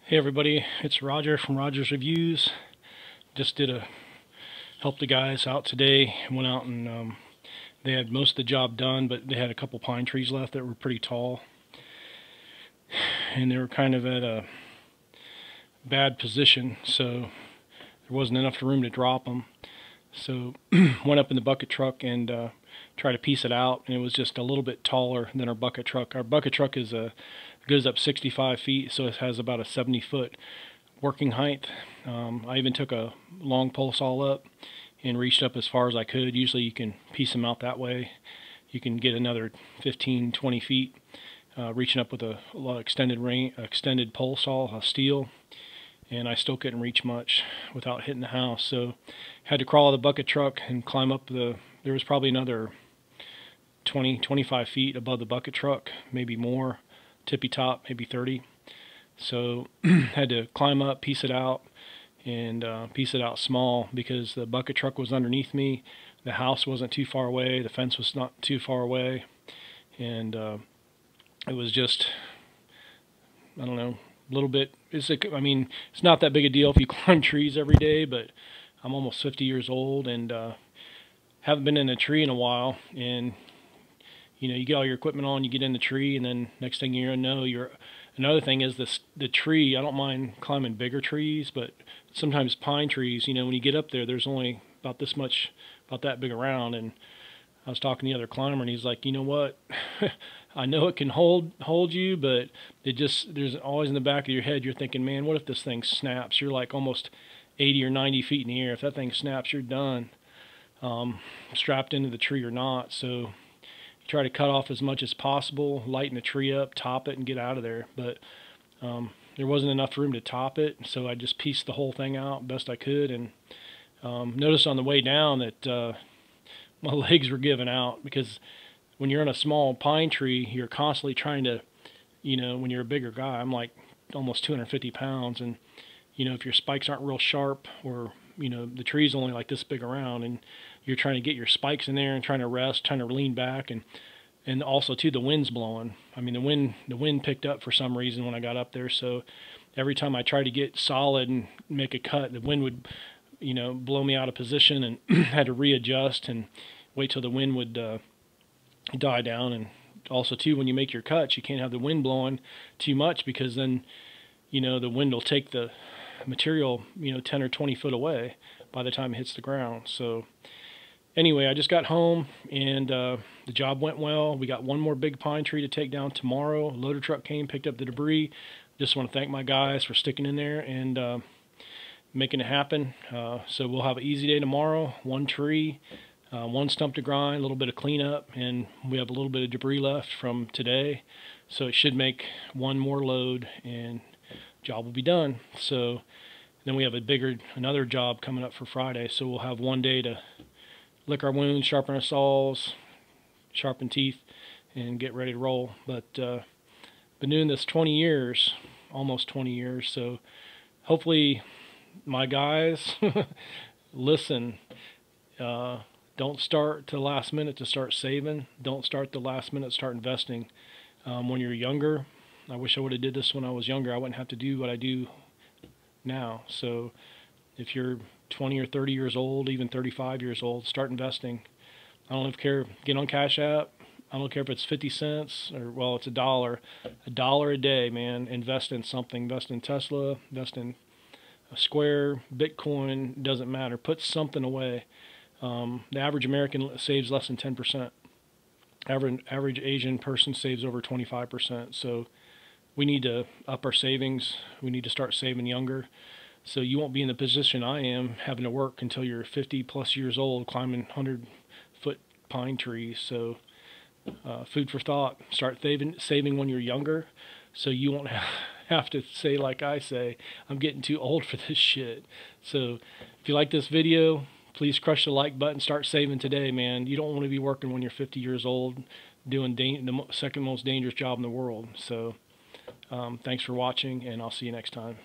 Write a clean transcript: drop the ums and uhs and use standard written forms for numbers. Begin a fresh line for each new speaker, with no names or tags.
Hey everybody, it's Roger from Roger's Reviews. Just help the guys out today. Went out and they had most of the job done, but they had a couple pine trees left that were pretty tall. And they were kind of at a bad position, so there wasn't enough room to drop them. So went up in the bucket truck and tried to piece it out, and it was just a little bit taller than our bucket truck. Our bucket truck goes up 65 feet, so it has about a 70-foot working height. I even took a long pole saw up and reached up as far as I could. Usually you can piece them out that way. You can get another 15-20 feet reaching up with a extended pole saw, steel, and I still couldn't reach much without hitting the house. So had to crawl the bucket truck and climb up there was probably another 20-25 feet above the bucket truck, maybe more, tippy top, maybe 30. So had to climb up, piece it out, and piece it out small because the bucket truck was underneath me. The house wasn't too far away. The fence was not too far away. And it was just, I don't know, a little bit, I mean, it's not that big a deal if you climb trees every day, but I'm almost 50 years old and haven't been in a tree in a while. And you know, you get all your equipment on, you get in the tree, and then next thing you know, another thing is the tree. I don't mind climbing bigger trees, but sometimes pine trees, you know, when you get up there, there's only about this much, about that big around. And I was talking to the other climber, and he's like, you know what? I know it can hold you, but there's always in the back of your head, you're thinking, man, what if this thing snaps? You're like almost 80 or 90 feet in the air. If that thing snaps, you're done. Strapped into the tree or not. So try to cut off as much as possible, lighten the tree up, top it, and get out of there. But there wasn't enough room to top it, so I just pieced the whole thing out best I could. And noticed on the way down that my legs were giving out, because when you're in a small pine tree, you're constantly trying to, you know, when you're a bigger guy, I'm like almost 250 pounds, and you know, if your spikes aren't real sharp, or you know, the tree's only like this big around, and you're trying to get your spikes in there and trying to rest, trying to lean back, and also too, the wind's blowing. I mean, the wind picked up for some reason when I got up there, so every time I tried to get solid and make a cut, the wind would, you know, blow me out of position, and had to readjust and wait till the wind would die down. And also too, when you make your cuts, you can't have the wind blowing too much, because then, you know, the wind will take the material, you know, 10 or 20 foot away by the time it hits the ground. So anyway, I just got home, and the job went well. We got one more big pine tree to take down tomorrow. A loader truck came, picked up the debris. Just want to thank my guys for sticking in there and making it happen. So we'll have an easy day tomorrow. One tree, one stump to grind, a little bit of cleanup, and we have a little bit of debris left from today. So it should make one more load and job will be done. So then we have another job coming up for Friday. So we'll have one day to lick our wounds, sharpen our saws, sharpen teeth, and get ready to roll. But been doing this 20 years, almost 20 years. So hopefully my guys listen. Don't start to the last minute to start saving. Don't start the last minute to start investing. When you're younger, I wish I would have did this when I was younger. I wouldn't have to do what I do now. So if you're 20 or 30 years old, even 35 years old, start investing. I don't care, get on Cash App. I don't care if it's 50 cents or, well, it's $1. $1 a day, man. Invest in something. Invest in Tesla, invest in Square, Bitcoin, doesn't matter. Put something away. The average American saves less than 10%. Average Asian person saves over 25%. So we need to up our savings. We need to start saving younger, so you won't be in the position I am, having to work until you're 50 plus years old, climbing 100-foot pine trees. So food for thought. Start saving when you're younger, so you won't have to say like I say, I'm getting too old for this shit. So if you like this video, please crush the like button. Start saving today, man. You don't want to be working when you're 50 years old, doing the second most dangerous job in the world. So thanks for watching, and I'll see you next time.